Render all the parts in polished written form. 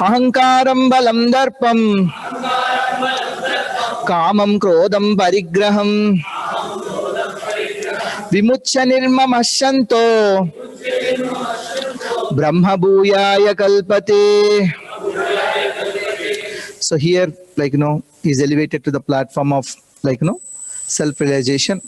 Ahankaram balam darpam kamam krodam parigraham vimuchya nirmamasyanto brahma bhuyaya kalpate. So here, he's elevated to the platform of, self-realization.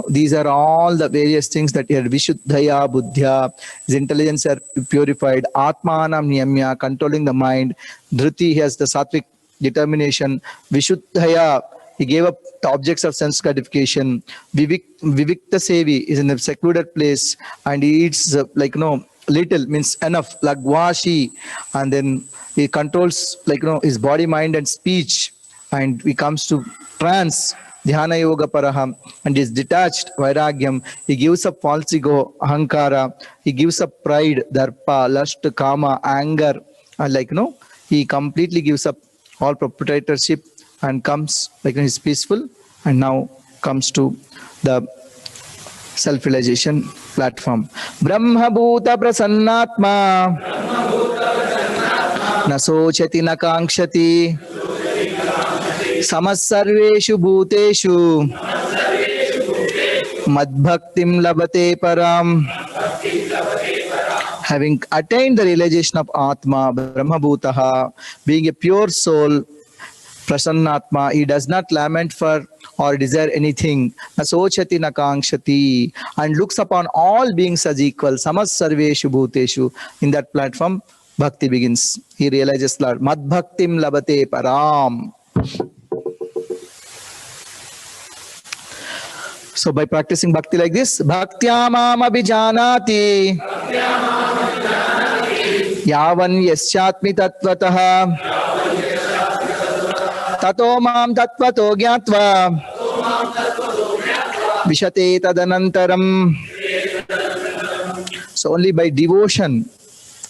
These are all the various things that here, Vishuddhaya Buddhya, his intelligence are purified, Atmanam Niyamya, controlling the mind, Dhruti, he has the sattvic determination, Vishuddhaya, he gave up the objects of sense gratification, Vivikta Sevi is in a secluded place, and he eats, little, means enough, Lagwashi, and then he controls, his body, mind, and speech, and he comes to trance, Dhyana Yoga Paraham, and is detached, Vairagyam. He gives up false ego, Ahankara. He gives up pride, Darpa, lust, Kama, anger. And he completely gives up all proprietorship and comes, he's peaceful, and now comes to the self-realization platform. Brahma Bhuta Prasannatma Nasochati Nakangshati Samasarveshu Bhuteshu Madbhaktim Labate Param. Having attained the realization of Atma, Brahma Bhutaha, being a pure soul, Prasannatma, he does not lament for or desire anything. Nasochati Nakangshati, and looks upon all beings as equal. Samasarveshu Bhuteshu. In that platform, Bhakti begins. He realizes Lord. Madbhaktim Labate Param. So by practicing bhakti like this, bhaktyamam abhijanati yavan yasyatmi tattvataha tato mam tattvato gyatva vishate tadanantaram. So only by devotion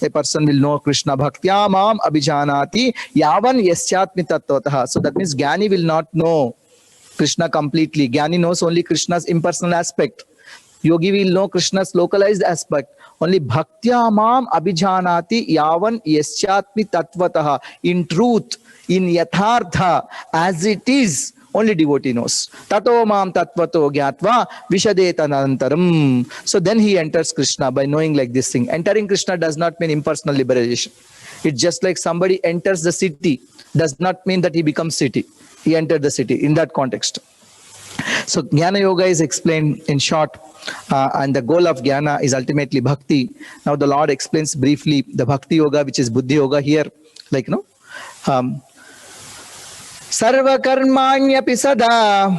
a person will know Krishna. Bhaktyamam abhijanati yavan yasyatmi tattvataha. So that means Jnani will not know Krishna completely. Jnani knows only Krishna's impersonal aspect. Yogi will know Krishna's localized aspect. Only bhaktyamam abhijanati yavan yasyatmi tattvataha. In truth, in yathartha, as it is, only devotee knows. Tato mam tattvato gyatva vishadeta nantaram. So then he enters Krishna by knowing like this thing. Entering Krishna does not mean impersonal liberation. It's just like somebody enters the city, does not mean that he becomes city. He entered the city in that context. So Jnana Yoga is explained in short, and the goal of Jnana is ultimately Bhakti. Now the Lord explains briefly the Bhakti Yoga, which is Buddhi Yoga here, Sarva karmanyapi sada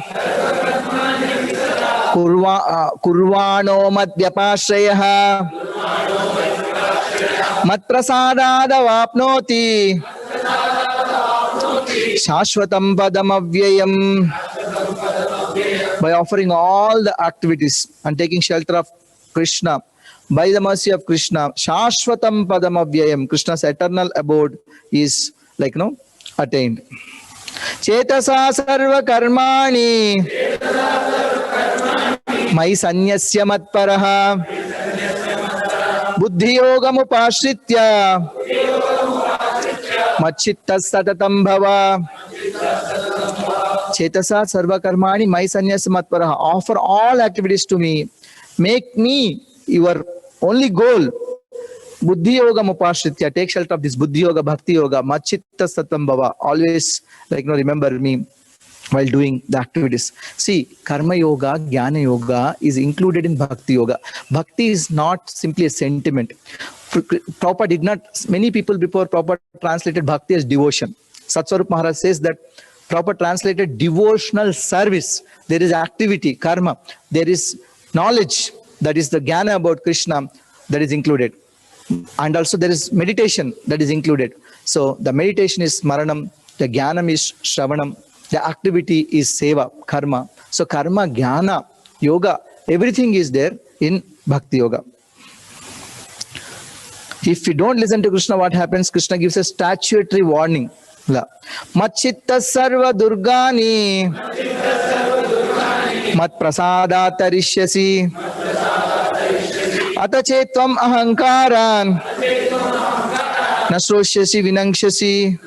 kurvano madhyapashrayah matprasadadavapnoti Shashvatam padam avyayam. By offering all the activities and taking shelter of Krishna, by the mercy of Krishna, Shashvatam padam avyayam, Krishna's eternal abode is attained. Chetasa sarva karmani mai sanyasya matparaha buddhi yogam upashritya Machittas satatam bhava. Chetasa sarva karmani mai sanyas matparaha. Offer all activities to me. Make me your only goal. Buddhi yoga mupashritya. Take shelter of this Buddhi yoga, Bhakti yoga. Machittas satatam bhava. Always remember me while doing the activities. See, Karma Yoga, Jnana Yoga is included in Bhakti Yoga. Bhakti is not simply a sentiment. Prabhupada did not, many people before Prabhupada translated Bhakti as devotion. Satsvarup Maharaj says that Prabhupada translated devotional service. There is activity, karma. There is knowledge, that is the Jnana about Krishna, that is included. And also there is meditation that is included. So the meditation is Smaranam, the Jnanam is Shravanam, the activity is Seva, Karma. So Karma, Jnana, Yoga, everything is there in Bhakti Yoga. If you don't listen to Krishna, what happens? Krishna gives a statutory warning. Machitta sarva durgani mat prasada tarishyasi atachetvam ahankaran Nasroshasi vinangshasi.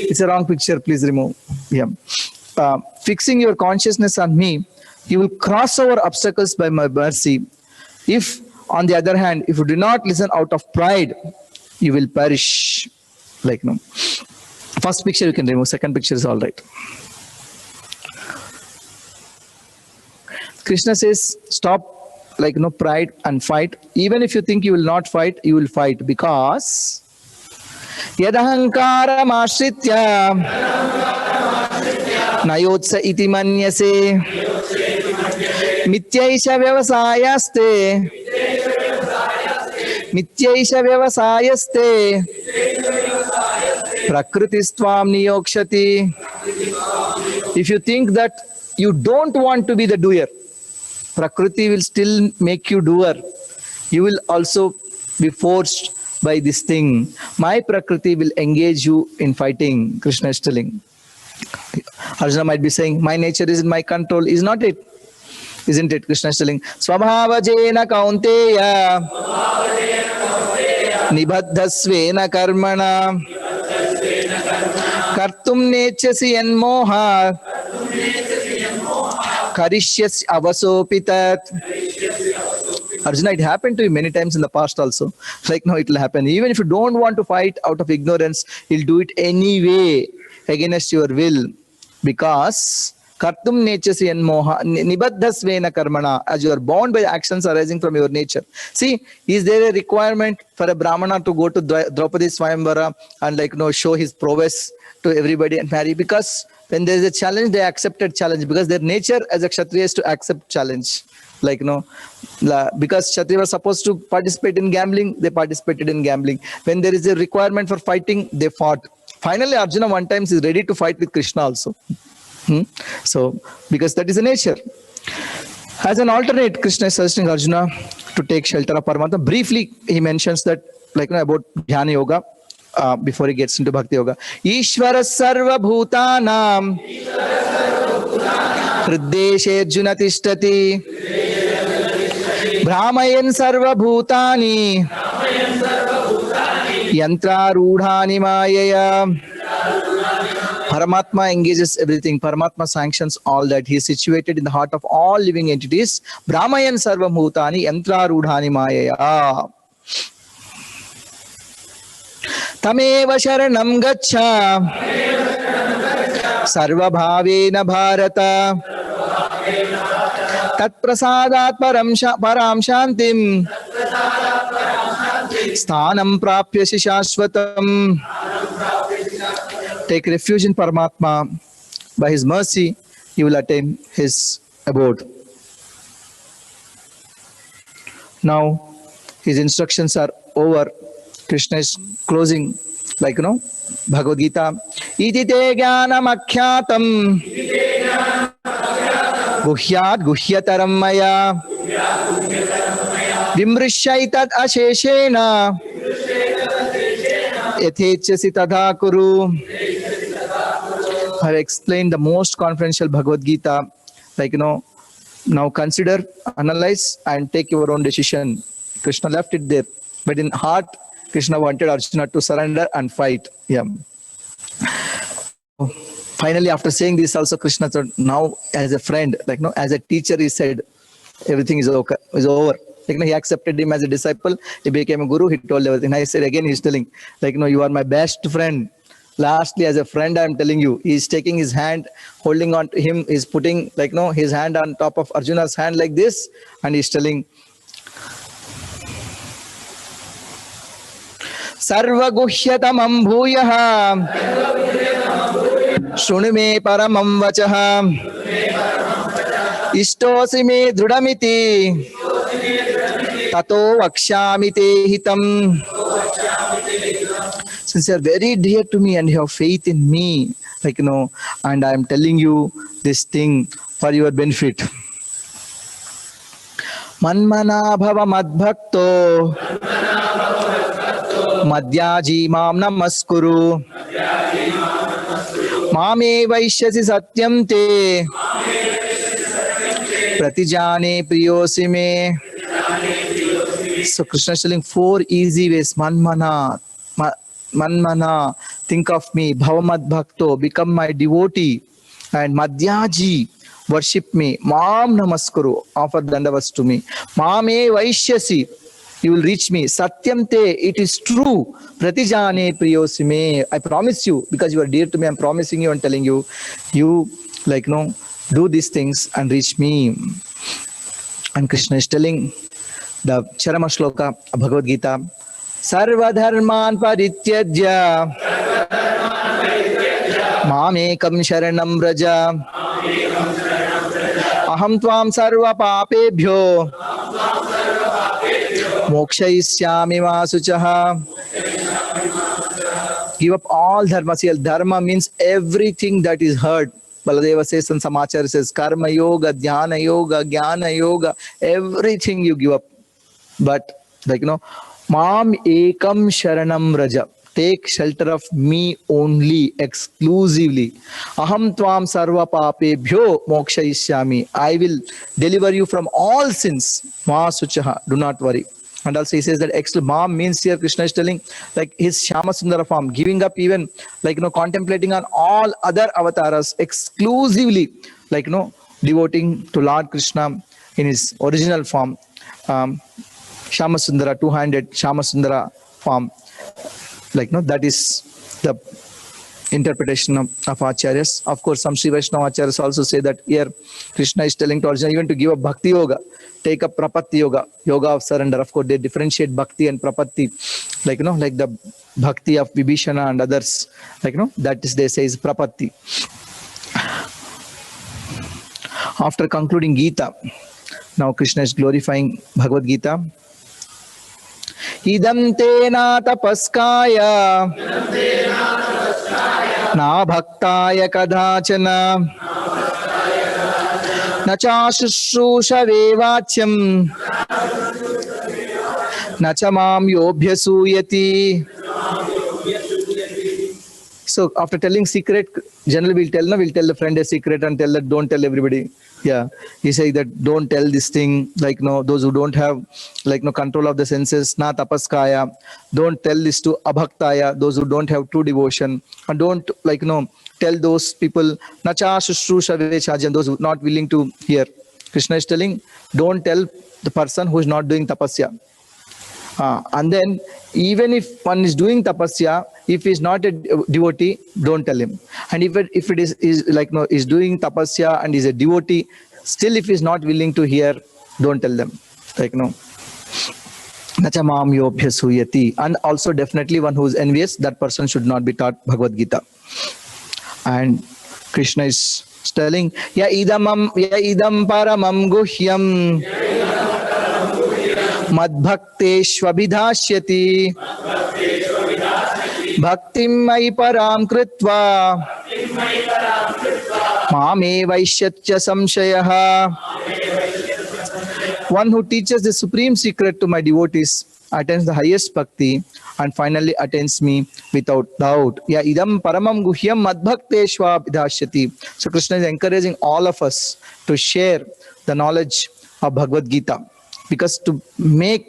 It's a wrong picture, please remove. Yeah. Fixing your consciousness on me, you will cross over obstacles by my mercy. If, on the other hand, if you do not listen out of pride, you will perish. Like, no. First picture you can remove, second picture is all right. Krishna says, stop, like, pride and fight. Even if you think you will not fight, you will fight, because yadahankaram ashritya nayotsa iti manyase mityaisha vyavasayaste prakritistvam niyokshati. If you think that you don't want to be the doer, Prakriti will still make you doer. You will also be forced by this thing. My Prakriti will engage you in fighting, Krishna is telling. Arjuna might be saying, my nature is in my control. Is not it? Isn't it? Krishna is telling, Swabhavajena kaunteya nibaddhasvena karmana kartum nechasi yanmoha karishyas avasopitat. Arjuna, it happened to you many times in the past also. Like now it will happen. Even if you don't want to fight out of ignorance, you'll do it anyway against your will. Because kartum nechasi yanmoha nibaddhasvena karmana, as you are bound by actions arising from your nature. See, is there a requirement for a Brahmana to go to Draupadi Swayamvara and show his prowess to everybody and marry? Because when there is a challenge, they accepted challenge, because their nature as a Kshatriya is to accept challenge. Because Kshatriya was supposed to participate in gambling, they participated in gambling. When there is a requirement for fighting, they fought. Finally, Arjuna one time is ready to fight with Krishna also. So, because that is the nature. As an alternate, Krishna is suggesting Arjuna to take shelter of Paramatma. Briefly, he mentions that, about Dhyana Yoga. Before he gets into Bhakti Yoga. Ishvara sarva bhutanam hriddeshe arjuna tishtati brahmayan sarva bhutani yantra rudhani mayaya. Paramatma engages everything. Paramatma sanctions all that. He is situated in the heart of all living entities. Brahmayan sarva bhutani yantra rudhani mayaya. Tameva sharanam gaccha sarva bhavena bharata tat prasadat param shantim sthanam prapyasi shashvatam. Take refuge in Paramatma. By his mercy, you will attain his abode. Now, his instructions are over. Krishna is closing, Bhagavad Gita. Iti te jnanam akyatam guhyat guhyataram maya vimrishyaitat asheshena yathechasi tadha kuru. I have explained the most confidential Bhagavad Gita. Now consider, analyze, and take your own decision. Krishna left it there. But in heart, Krishna wanted Arjuna to surrender and fight. Yeah. Finally, after saying this, also Krishna said, now as a friend, as a teacher, he said, everything is okay, is over. He accepted him as a disciple. He became a guru. He told everything. I said again, he's telling, you are my best friend. Lastly, as a friend, I'm telling you, he's taking his hand, holding on to him. He's putting, his hand on top of Arjuna's hand like this, and he's telling, Sarva guhyatamam bhuyaha Shunu me paramam vachaha Ishtosi me drudamiti Tato vakshami te hitam. Since you are very dear to me and you have faith in me, and I am telling you this thing for your benefit. Manmana bhava madbhakto Madhyaji mam namaskuru Mame vaishyasi satyam te Pratijane priyosime. So Krishna is telling 4 easy ways. Manmana, manmana, think of me, bhavamad bhakto, become my devotee, and madhyaji, worship me, mam namaskuru, offer dandavas to me, mame vaishyasi, you will reach me, satyam te, it is true, pratijane priyosime, I promise you, because you are dear to me, I'm promising you and telling you, you do these things and reach me. And Krishna is telling the Charama Shloka of Bhagavad Gita, Sarva Dharman Parityajya Mamekam Sharanam Vraja Aham Tvam Sarva Papebhyo Mokshayishyami Masuchaha. Give up all dharma. See, dharma means everything that is heard. Baladeva says and Samachar says, Karma Yoga, Dhyana Yoga, Jnana Yoga, everything you give up. But Mam Ekam Sharanam Raja. Take shelter of me only, exclusively. Aham Tvam Sarva Papebhyo Mokshayishyami. I will deliver you from all sins. Ma Suchaha. Do not worry. And also he says that Mam means here Krishna is telling his Shyama Sundara form, giving up even contemplating on all other avatars, exclusively devoting to Lord Krishna in his original form, Shyama Sundara, two-handed Shyama Sundara form. That is the interpretation of Acharyas. Of course, some Sri Vaishnava Acharyas also say that here Krishna is telling to Arjuna even to give up Bhakti Yoga, take up Prapatti Yoga, Yoga of surrender. Of course, they differentiate Bhakti and Prapatti, like the Bhakti of Vibhishana and others, that is, they say, is Prapatti. After concluding Gita, now Krishna is glorifying Bhagavad Gita. Idam te na tapaskaya na bhaktaya kadachana na cha shushrushave vachyam na cha mam yobhyasuyati. So after telling secret, generally we'll tell the friend a secret and tell that don't tell everybody. Yeah, he says that don't tell this thing, those who don't have control of the senses, na tapaskaya, don't tell this to abhaktaya, those who don't have true devotion, and don't tell those people, na cha shushrusha vechajam, those who are not willing to hear. Krishna is telling, don't tell the person who is not doing tapasya. And then even if one is doing tapasya, if he is not a devotee, don't tell him. And if it is doing tapasya and is a devotee, still if he is not willing to hear, don't tell them. Nacha mam yobhyasuyati. And also definitely one who is envious, that person should not be taught Bhagavad Gita. And Krishna is telling, ya idam paramam guhyam madbhakteshvabhidashyati bhaktim mai param kritva mame vaishyatya samshayaha. One who teaches the supreme secret to my devotees attains the highest bhakti and finally attains me without doubt. Ya idam paramam guhyam madbhakteshvabhidashyati. So Krishna is encouraging all of us to share the knowledge of Bhagavad Gita. Because to make,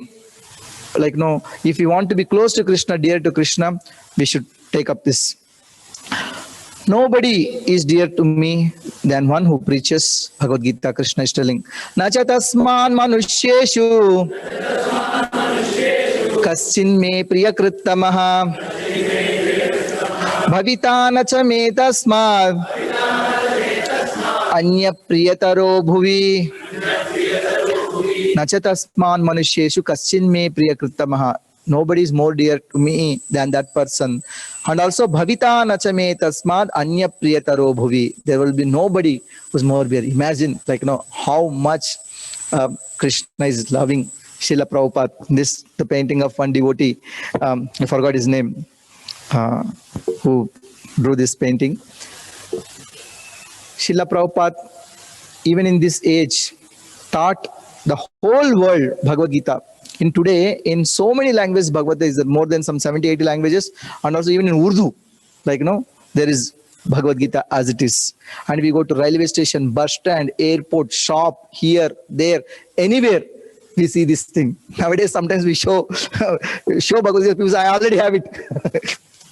if we want to be close to Krishna, dear to Krishna, we should take up this. Nobody is dear to me than one who preaches Bhagavad Gita. Krishna is telling, Nacha tasman manushyeshu kaschin me priyakrittamaha bhavita nacha me tasmad anya priyataro bhuvi. Nachatasman manusheshu kaschin me priyakrittamaha. Nobody is more dear to me than that person. And also bhavita nachame tasmad anya priyataro bhuvi. There will be nobody who is more dear. Imagine how much Krishna is loving Srila Prabhupada. This the painting of one devotee. I forgot his name. Who drew this painting. Srila Prabhupada, even in this age, taught the whole world Bhagavad Gita. In today, in so many languages, Bhagavad Gita is more than some 70-80 languages, and also even in Urdu, there is Bhagavad Gita as it is. And we go to railway station, bus stand, airport, shop, here, there, anywhere, we see this thing. Nowadays, sometimes we show Bhagavad Gita, people say, I already have it.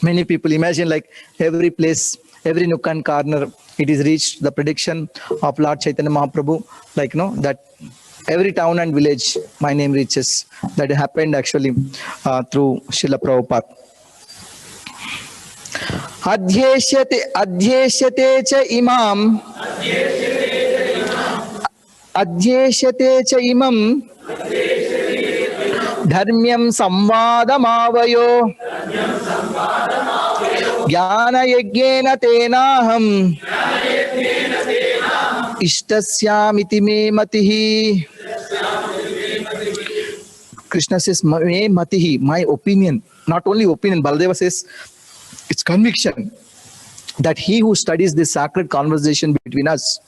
Many people imagine like every place, every nook and corner, it is reached the prediction of Lord Chaitanya Mahaprabhu, like that every town and village my name reaches. That happened actually through Srila Prabhupada. Adhyeshyate cha imam adhyeshyate cha imam dharmyam samvadamavayo jnana yajnena tenaham ishtasyamiti me matihi. Krishna says, me matihi, my opinion. Not only opinion, Baladeva says, it's conviction that he who studies this sacred conversation between us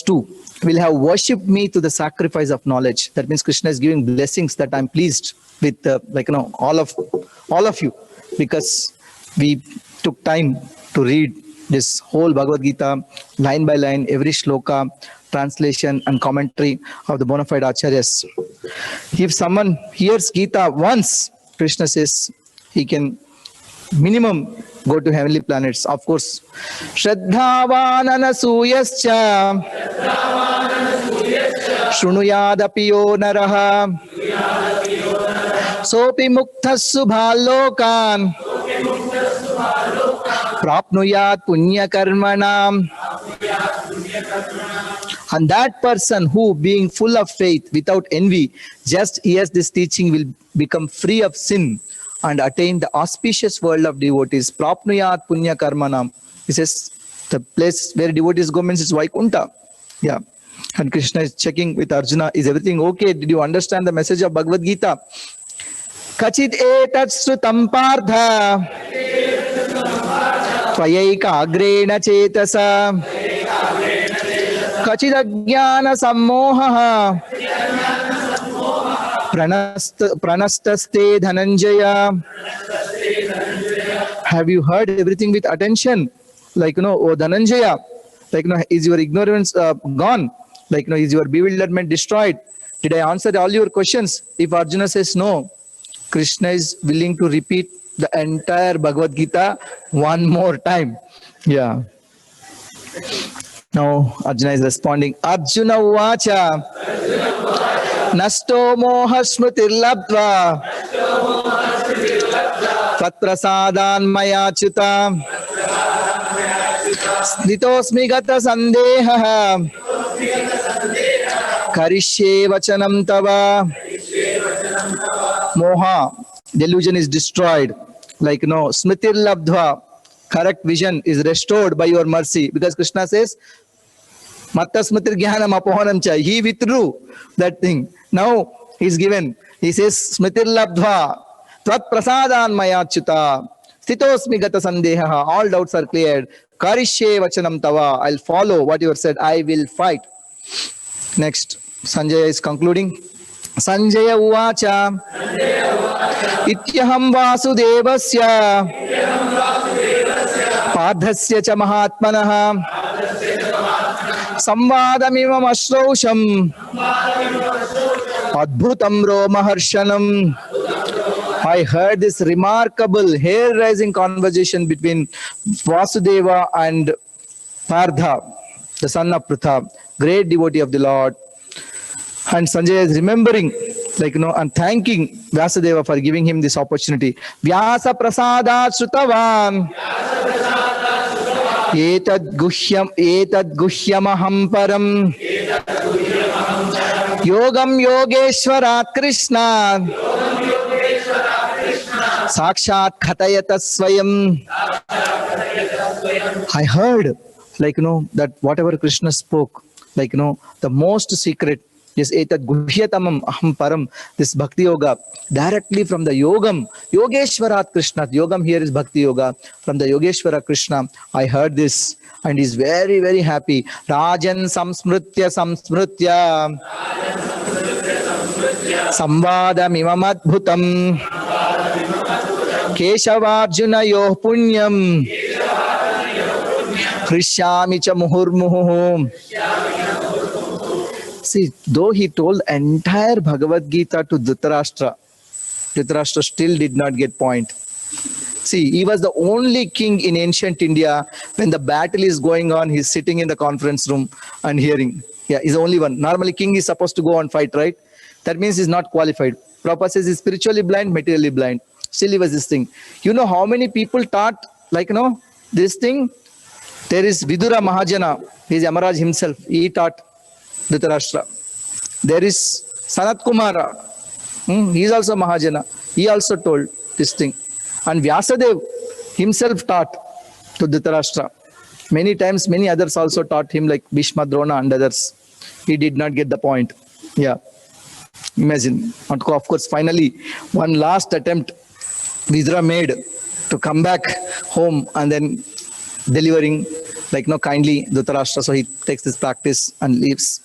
two, will have worshipped me to the sacrifice of knowledge. That means Krishna is giving blessings that I'm pleased with, all of you, because we took time to read this whole Bhagavad Gita line by line, every shloka, translation and commentary of the bona fide acharyas. If someone hears Gita once, Krishna says he can minimum go to heavenly planets. Of course, Shraddhavan anasuyascha Shrunuyadapi yo naraha Sopi mukthassu bhalokan Prapnuyat punya karmanam. And that person who, being full of faith, without envy, just hears this teaching, will become free of sin and attain the auspicious world of devotees. Prapnuyat punya karmanam. He says the place where devotees go means it's Vaikunta. Yeah. And Krishna is checking with Arjuna, is everything okay? Did you understand the message of Bhagavad Gita? Kachit etat srutam partha Tvayaika agrena chetasa Kachit ajnana sammoha Pranastaste dhananjaya. Have you heard everything with attention? Like, oh Dhananjaya, like, is your ignorance gone? Like, is your bewilderment destroyed? Did I answer all your questions? If Arjuna says no, Krishna is willing to repeat the entire Bhagavad Gita one more time. Yeah. Now Arjuna is responding. Arjuna uvacha Nasto moha smritir labdva Tatprasadan maya chuta Snitosmi gata sandeha Karishye vachanam tava. Moha, delusion is destroyed. Like, smritir labdva, correct vision is restored by your mercy. Because Krishna says, Matta smritir jnanam apohanam cha. He withdrew that thing. Now he's given. He says, smritir labdva, tvat prasadan mayachyuta, sthitosmi gata sandeha. All doubts are cleared. Karishye vachanam tava. I'll follow what you have said. I will fight. Next, Sanjaya is concluding. Sanjaya uvacha Ityaham vasudevasya Padhasya cha mahatmanaha Samvadamimam ashrosham Adbhutam romaharshanam. I heard this remarkable hair-raising conversation between Vasudeva and Partha, the son of Pritha, great devotee of the Lord. And Sanjaya is remembering, and thanking Vasudeva for giving him this opportunity. Vyasa prasadat shrutavan etad guhyamaham param yogam yogeshwarat krishna sakshat khatayata swayam. I heard, that whatever Krishna spoke, the most secret, yes, etad guhyatamam aham param, this bhakti yoga, directly from the yogam, yogeshwarat Krishna. Yogam here is bhakti yoga, from the Yogeshwara Krishna. I heard this and he's very, very happy. Rajan samsmritya samvadam imamadbhutam keshavarjuna yoh punyam krishyami cha muhurmuhu. See, though he told entire Bhagavad Gita to Dhritarashtra, Dhritarashtra still did not get point. See, he was the only king in ancient India. When the battle is going on, he's sitting in the conference room and hearing. Yeah, he's the only one. Normally, king is supposed to go and fight, right? That means he's not qualified. Prabhupada says he's spiritually blind, materially blind. Still, he was this thing. You know how many people taught, this thing? There is Vidura Mahajana. He's Yamaraj himself. He taught Dhritarashtra. There is Sanat Kumara. He is also Mahajana. He also told this thing. And Vyasadev himself taught to Dhritarashtra. Many times, many others also taught him, like Bhishma, Drona and others. He did not get the point. Yeah. Imagine. Of course, finally, one last attempt Vidura made to come back home and then delivering, kindly Dhritarashtra. So he takes this practice and leaves.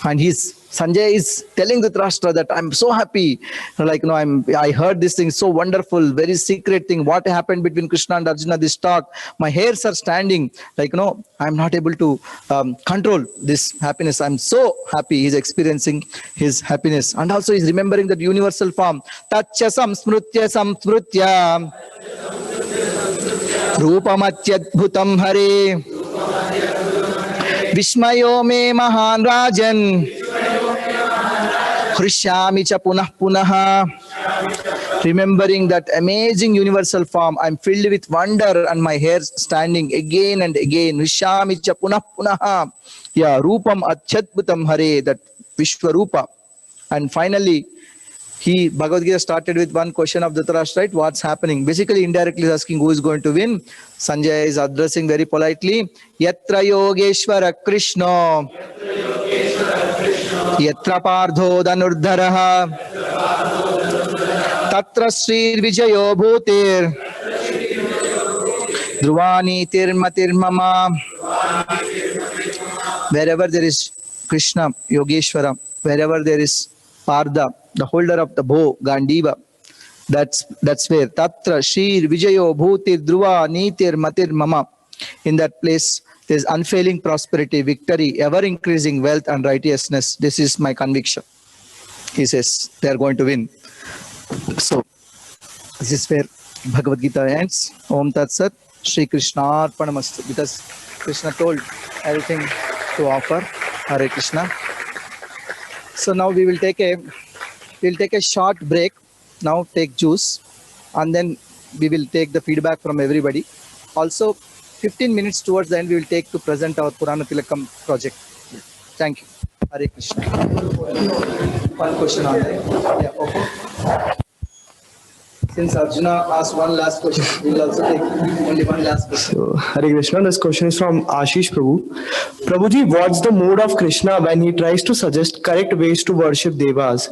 And Sanjay is telling Dhritarashtra that I'm so happy. I heard this thing so wonderful, very secret thing. What happened between Krishna and Arjuna, this talk. My hairs are standing. I'm not able to control this happiness. I'm so happy. He's experiencing his happiness. And also he's remembering that universal form. Tacha samsmrutya samsmrutya Rupamatyadbhutam hare Vishmayo me mahan rajan Hrishyami cha punah punaha. Remembering that amazing universal form, I'm filled with wonder and my hair standing again and again. Hrishyami cha punah punaha. Yeah, Rupam Achyadbhutam hare, that Vishwarupa. And finally, Bhagavad Gita started with one question of Dhritarashtra, right? What's happening? Basically, indirectly is asking who is going to win. Sanjay is addressing very politely. Yatra Yogeshwara Krishna. Yatra Pardho Dhanurdharaha. Tatra Sri Vijayo Bhutir. Dhruvani Tirmatir Mama. Wherever there is Krishna, Yogeshwara, wherever there is Pardha, the holder of the bow, Gandiva, that's where Tatra Shir Vijayo Bhutir Dhruva Nitir Matir Mama. In that place there is unfailing prosperity, victory, ever increasing wealth and righteousness. This is my conviction. He says they are going to win. So this is where Bhagavad Gita ends. Om Tat Sat, Shri Krishna Arpanamastu. Because Krishna told everything to offer. Hare Krishna. So now we'll take a short break. Now take juice, and then we will take the feedback from everybody. Also, 15 minutes towards the end, we will take to present our Purana Tilakam project. Thank you. Hare Krishna. One question on that. Yeah, okay. Since Arjuna asked one last question, we will also take only one last question. So, Hare Krishna, this question is from Ashish Prabhu. Prabhuji, what's the mood of Krishna when he tries to suggest correct ways to worship Devas?